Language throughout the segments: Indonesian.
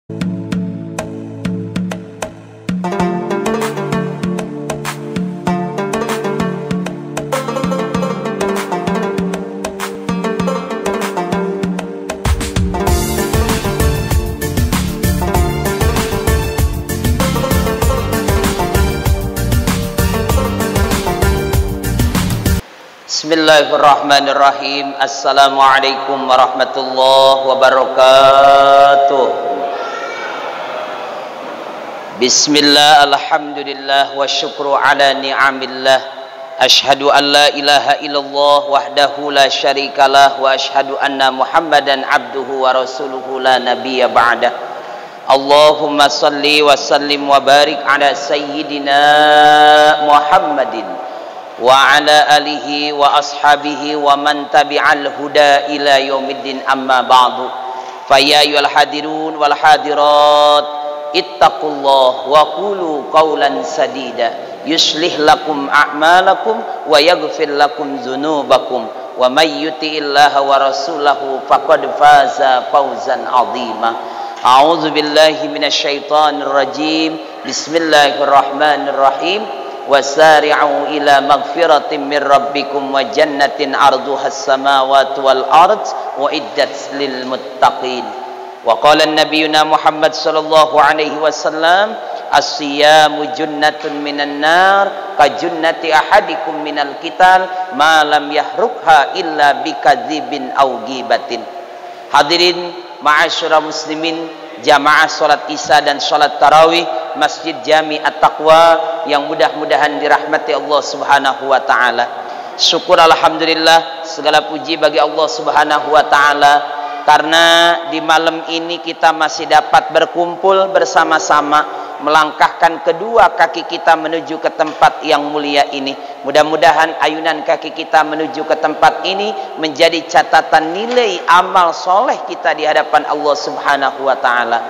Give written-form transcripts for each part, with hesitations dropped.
Bismillahirrahmanirrahim. Assalamualaikum warahmatullahi wabarakatuh. Bismillah, alhamdulillah, wa syukru ala ni'amillah. Ashhadu an la ilaha illallah wahdahu la syarikalah, wa ashhadu anna muhammadan abduhu wa rasuluhu la nabiyya ba'dah. Allahumma salli wa sallim wa barik ala sayyidina Muhammadin wa ala alihi wa ashabihi wa man tabi'al huda ila yaumiddin, amma ba'du. Fa ya ayyuhal hadirun wal hadirat ittaqullah wa qulu qawlan sadida yuslih lakum a'malakum wa yaghfir lakum dzunubakum wa may yuti'illaha wa rasulahu faqad faza fawzan 'azima. A'udzu billahi minasyaitonir rajim. Bismillahirrahmanirrahim. Wasari'u ila magfiratin min rabbikum wa jannatin arduha as-samawati wal ard wa iddat lil muttaqin. Wa qala an-nabiyuna Muhammad sallallahu alaihi wasallam, as-siyamu junnatun minan nar ka junnati ahadikum minal qital ma lam yahrukha illa bikadzibin aw ghibatin. Hadirin ma'asyiral muslimin, jamaah salat Isya dan salat tarawih Masjid Jami At-Taqwa yang mudah-mudahan dirahmati Allah Subhanahu wa taala. Syukur alhamdulillah, segala puji bagi Allah Subhanahu wa taala karena di malam ini kita masih dapat berkumpul bersama-sama melangkahkan kedua kaki kita menuju ke tempat yang mulia ini. Mudah-mudahan ayunan kaki kita menuju ke tempat ini menjadi catatan nilai amal soleh kita di hadapan Allah Subhanahu wa taala.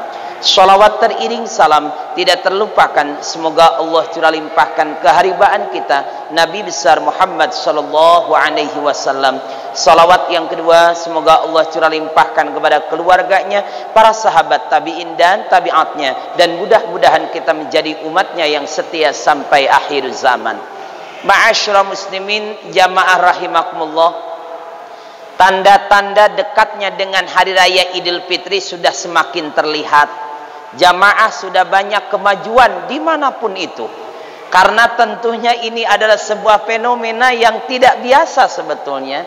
Sholawat teriring salam tidak terlupakan, semoga Allah curah limpahkan keharibaan kita Nabi besar Muhammad sallallahu alaihi wasallam. Sholawat yang kedua semoga Allah curah limpahkan kepada keluarganya, para sahabat tabi'in dan tabi'atnya, dan mudah-mudahan kita menjadi umatnya yang setia sampai akhir zaman. Ma'asyiral muslimin, jamaah rahimakumullah, tanda-tanda dekatnya dengan hari raya Idul Fitri sudah semakin terlihat. Jamaah sudah banyak kemajuan dimanapun itu, karena tentunya ini adalah sebuah fenomena yang tidak biasa sebetulnya,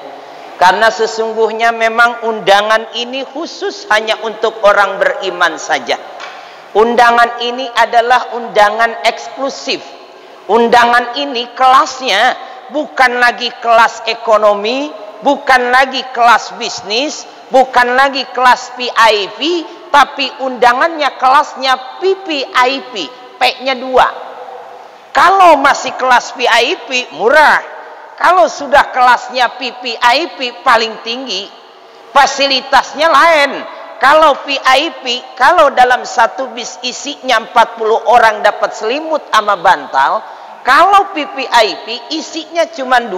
karena sesungguhnya memang undangan ini khusus hanya untuk orang beriman saja. Undangan ini adalah undangan eksklusif. Undangan ini kelasnya bukan lagi kelas ekonomi, bukan lagi kelas bisnis, bukan lagi kelas VIP, tapi undangannya kelasnya VVIP, P-nya 2. Kalau masih kelas VIP murah, kalau sudah kelasnya VVIP paling tinggi, fasilitasnya lain. Kalau VIP, kalau dalam satu bis isinya 40 orang dapat selimut sama bantal. Kalau VVIP isinya cuma 20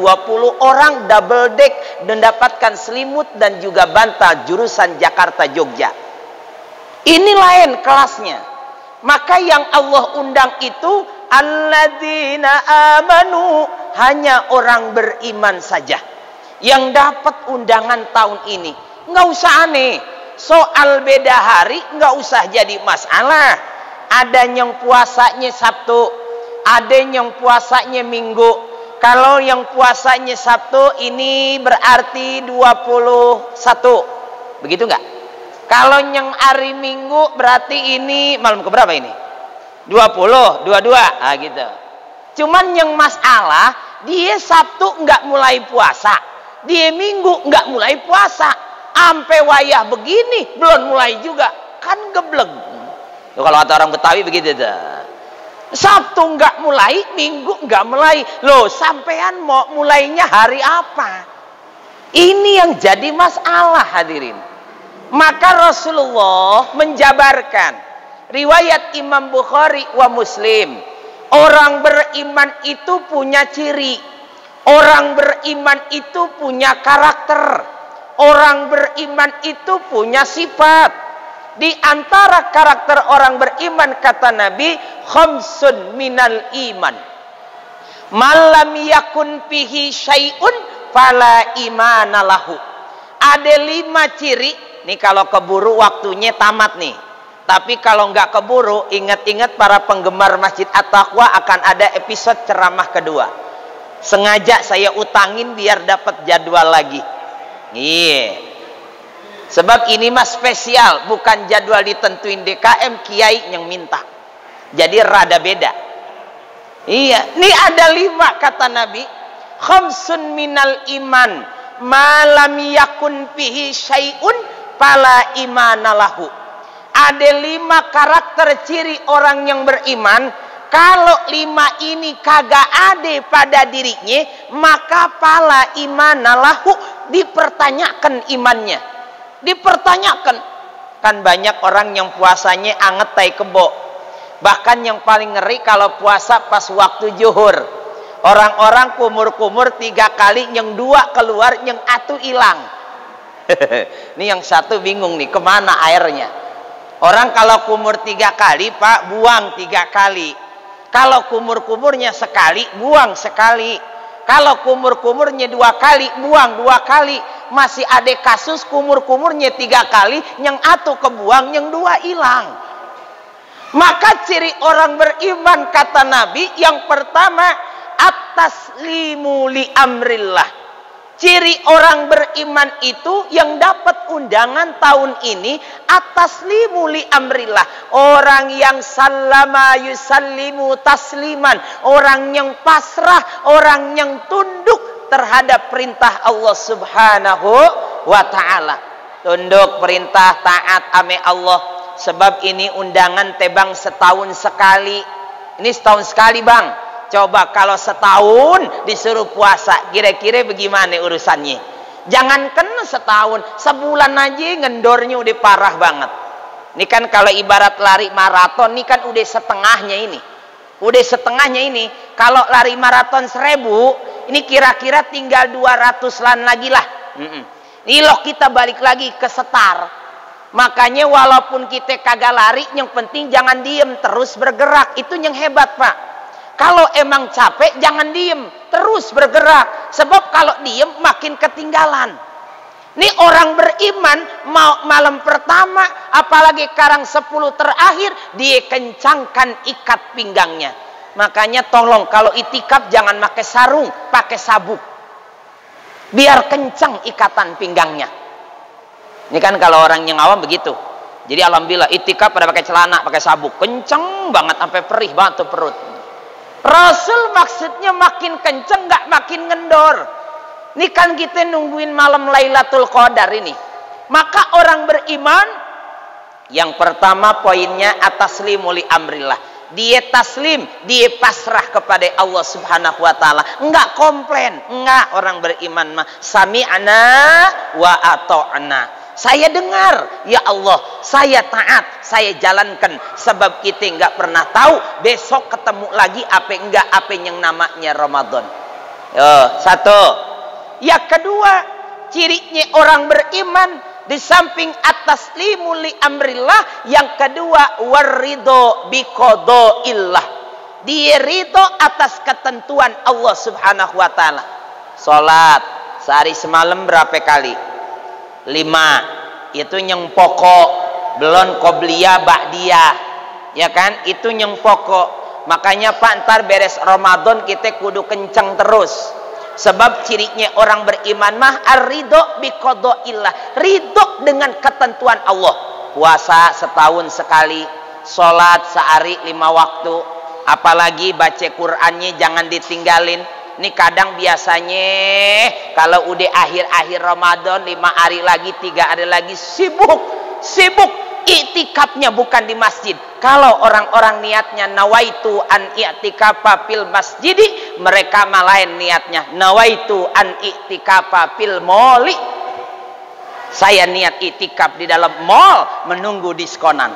orang double deck mendapatkan selimut dan juga bantal jurusan Jakarta Jogja. Ini lain kelasnya. Maka yang Allah undang itu alladzina amanu, hanya orang beriman saja yang dapat undangan tahun ini. Nggak usah aneh. Soal beda hari nggak usah jadi masalah. Ada yang puasanya Sabtu, ada yang puasanya Minggu. Kalau yang puasanya Sabtu ini berarti 21. Begitu enggak? Kalau yang hari Minggu berarti ini malam keberapa ini? 20, 22. Ah gitu. Cuman yang masalah, dia Sabtu enggak mulai puasa, dia Minggu enggak mulai puasa. Ampe wayah begini belum mulai juga. Kan geblek. Tuh, kalau kata orang Betawi begitu tuh. Sabtu enggak mulai, Minggu enggak mulai. Loh, sampean mau mulainya hari apa? Ini yang jadi masalah, hadirin. Maka Rasulullah menjabarkan riwayat Imam Bukhari wa Muslim, orang beriman itu punya ciri, orang beriman itu punya karakter, orang beriman itu punya sifat. Di antara karakter orang beriman kata Nabi, khamsun minal iman. Malam yakun fihi syai'un fala imana lahu. Ada 5 ciri. Nih kalau keburu waktunya tamat nih. Tapi kalau nggak keburu, ingat-ingat para penggemar Masjid At-Taqwa akan ada episode ceramah kedua. Sengaja saya utangin biar dapat jadwal lagi. Iya. Sebab ini mah spesial, bukan jadwal ditentuin DKM, kiai yang minta. Jadi rada beda. Iya, ini ada 5 kata Nabi. Khamsun minal iman, malam yakun fihi syai'un fala imana lahu. Ada 5 karakter ciri orang yang beriman. Kalau 5 ini kagak ada pada dirinya, maka fala imana lahu, dipertanyakan imannya. Dipertanyakan. Kan banyak orang yang puasanya anget tai kebo. Bahkan yang paling ngeri kalau puasa pas waktu zuhur. Orang-orang kumur-kumur 3 kali, yang 2 keluar, yang 1 hilang. Ini yang 1 bingung nih, kemana airnya? Orang kalau kumur 3 kali, Pak, buang 3 kali. Kalau kumur-kumurnya sekali, buang sekali. Kalau kumur-kumurnya 2 kali, buang 2 kali. Masih ada kasus kumur-kumurnya 3 kali, yang 1 kebuang, yang 2 hilang. Maka ciri orang beriman kata Nabi, yang pertama, at-taslimu li amrillah. Ciri orang beriman itu yang dapat undangan tahun ini, at-taslimu li amrillah. Orang yang sallama yusallimu tasliman. Orang yang pasrah, orang yang tunduk terhadap perintah Allah subhanahu wa ta'ala. Tunduk perintah, taat ame Allah. Sebab ini undangan tebang setahun sekali. Ini setahun sekali, Bang. Coba kalau setahun disuruh puasa, kira-kira bagaimana urusannya? Jangankan setahun, sebulan aja ngendornya udah parah banget. Ini kan kalau ibarat lari maraton, ini kan udah setengahnya ini. Udah setengahnya ini. Kalau lari maraton 1000, ini kira-kira tinggal 200-an lagi lah. Ini loh, kita balik lagi ke setar. Makanya walaupun kita kagak lari, yang penting jangan diem, terus bergerak. Itu yang hebat, Pak. Kalau emang capek, jangan diem, terus bergerak. Sebab kalau diem, makin ketinggalan. Ini orang beriman, malam pertama, apalagi karang 10 terakhir, dia kencangkan ikat pinggangnya. Makanya tolong, kalau itikaf jangan pakai sarung, pakai sabuk. Biar kencang ikatan pinggangnya. Ini kan kalau orang yang awam begitu. Jadi alhamdulillah, itikaf pada pakai celana, pakai sabuk. Kencang banget, sampai perih banget tuh perut. Rasul maksudnya makin kenceng, nggak makin ngendor. Ini kan kita nungguin malam Lailatul Qadar ini. Maka orang beriman, yang pertama poinnya at-taslimu li amrillah. Dia taslim, dia pasrah kepada Allah subhanahu wa ta'ala. Enggak komplain, enggak. Orang beriman mah sami'na wa ata'na. Saya dengar, ya Allah, saya taat, saya jalankan. Sebab kita nggak pernah tahu besok ketemu lagi apa enggak, apa yang namanya Ramadan. Satu. Yang kedua, cirinya orang beriman, di samping at-taslimu li amrillah, yang kedua, waridho biqada'illah. Dia ridho atas ketentuan Allah subhanahu wa ta'ala. Salat sehari semalam berapa kali? 5. Itu yang pokok, belum qobliyah ba'diyah, ya kan? Itu yang pokok. Makanya Pak, ntar beres Ramadan kita kudu kenceng terus. Sebab cirinya orang beriman mah ar-ridho biqada'illah, ridho dengan ketentuan Allah. Puasa setahun sekali, sholat sehari 5 waktu, apalagi baca Qur'annya jangan ditinggalin. Ini kadang biasanya kalau udah akhir-akhir Ramadan, 5 hari lagi, 3 hari lagi, sibuk iktikafnya bukan di masjid. Kalau orang-orang niatnya nawaitu an i'tikafa fil masjidi, mereka malain niatnya nawaitu an i'tikafa fil mall. Saya niat iktikaf di dalam mall menunggu diskonan.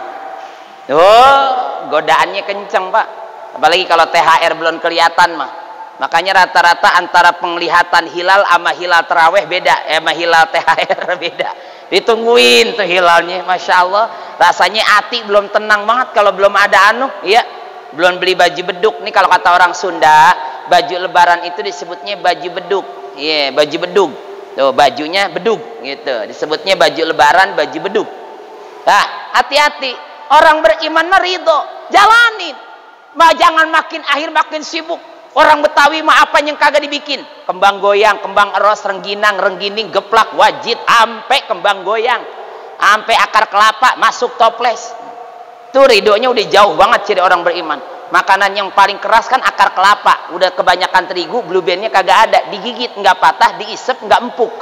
Godaannya kenceng, Pak. Apalagi kalau THR belum kelihatan mah. Makanya rata-rata antara penglihatan hilal sama hilal terawih beda, sama hilal THR beda. Ditungguin tuh hilalnya, Masya Allah. Rasanya hati belum tenang banget kalau belum ada ya, belum beli baju beduk. Nih kalau kata orang Sunda, baju lebaran itu disebutnya baju beduk. Iya, baju beduk. Tuh, bajunya beduk gitu. Disebutnya baju lebaran, baju beduk. Nah, hati-hati. Orang beriman mah ridho, jalanin. Jangan makin akhir makin sibuk. Orang Betawi mah apa yang kagak dibikin? Kembang goyang, kembang eros, rengginang, renggining, geplak, wajit, ampe kembang goyang, ampe akar kelapa, masuk toples. Tuh ridhonya udah jauh banget ciri orang beriman. Makanan yang paling keras kan akar kelapa. Udah kebanyakan terigu, blue bandnya kagak ada. Digigit nggak patah, diisep nggak empuk.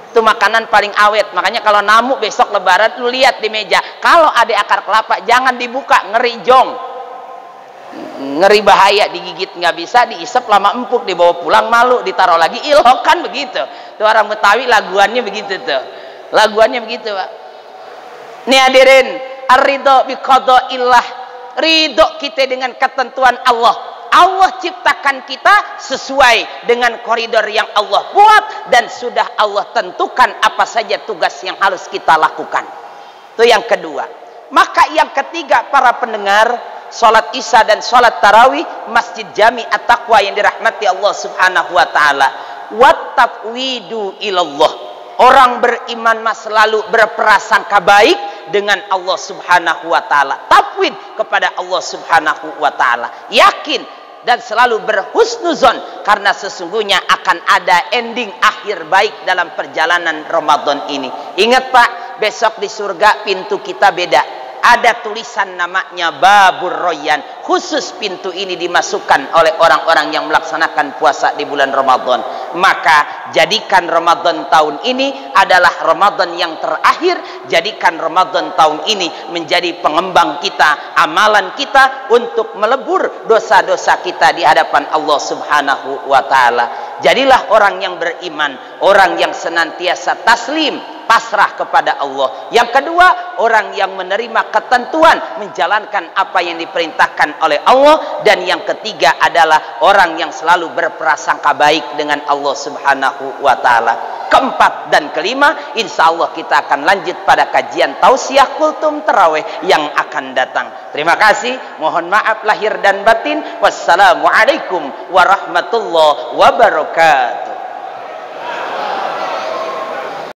Itu makanan paling awet. Makanya kalau namu besok lebaran, lu lihat di meja. Kalau ada akar kelapa, jangan dibuka, ngeri jong. Ngeri bahaya, digigit nggak bisa, diisep lama empuk, dibawa pulang malu, ditaruh lagi ilok, kan begitu. Itu orang Betawi laguannya begitu tuh. Laguannya begitu, Pak. Nih hadirin, ar-ridho bi qadaillah. Ridho kita dengan ketentuan Allah. Allah ciptakan kita sesuai dengan koridor yang Allah buat dan sudah Allah tentukan apa saja tugas yang harus kita lakukan. Itu yang kedua. Maka yang ketiga, para pendengar, salat Isya dan salat tarawih Masjid Jami At-Taqwa yang dirahmati Allah Subhanahu wa taala. Wat tafwidu ilallah. Orang beriman mah selalu berprasangka baik dengan Allah Subhanahu wa taala. Tafwid kepada Allah Subhanahu wa taala. Yakin dan selalu berhusnuzon karena sesungguhnya akan ada ending akhir baik dalam perjalanan Ramadan ini. Ingat Pak, besok di surga pintu kita beda. Ada tulisan namanya Babur Royan. Khusus pintu ini dimasukkan oleh orang-orang yang melaksanakan puasa di bulan Ramadan. Maka jadikan Ramadan tahun ini adalah Ramadan yang terakhir. Jadikan Ramadan tahun ini menjadi pengembang kita, amalan kita untuk melebur dosa-dosa kita di hadapan Allah Subhanahu wa taala. Jadilah orang yang beriman, orang yang senantiasa taslim, pasrah kepada Allah. Yang kedua, orang yang menerima ketentuan, menjalankan apa yang diperintahkan oleh Allah. Dan yang ketiga adalah orang yang selalu berprasangka baik dengan Allah Subhanahu wa taala. Keempat dan kelima, insya Allah kita akan lanjut pada kajian tausiah kultum tarawih yang akan datang. Terima kasih, mohon maaf lahir dan batin. Wassalamualaikum warahmatullahi wabarakatuh.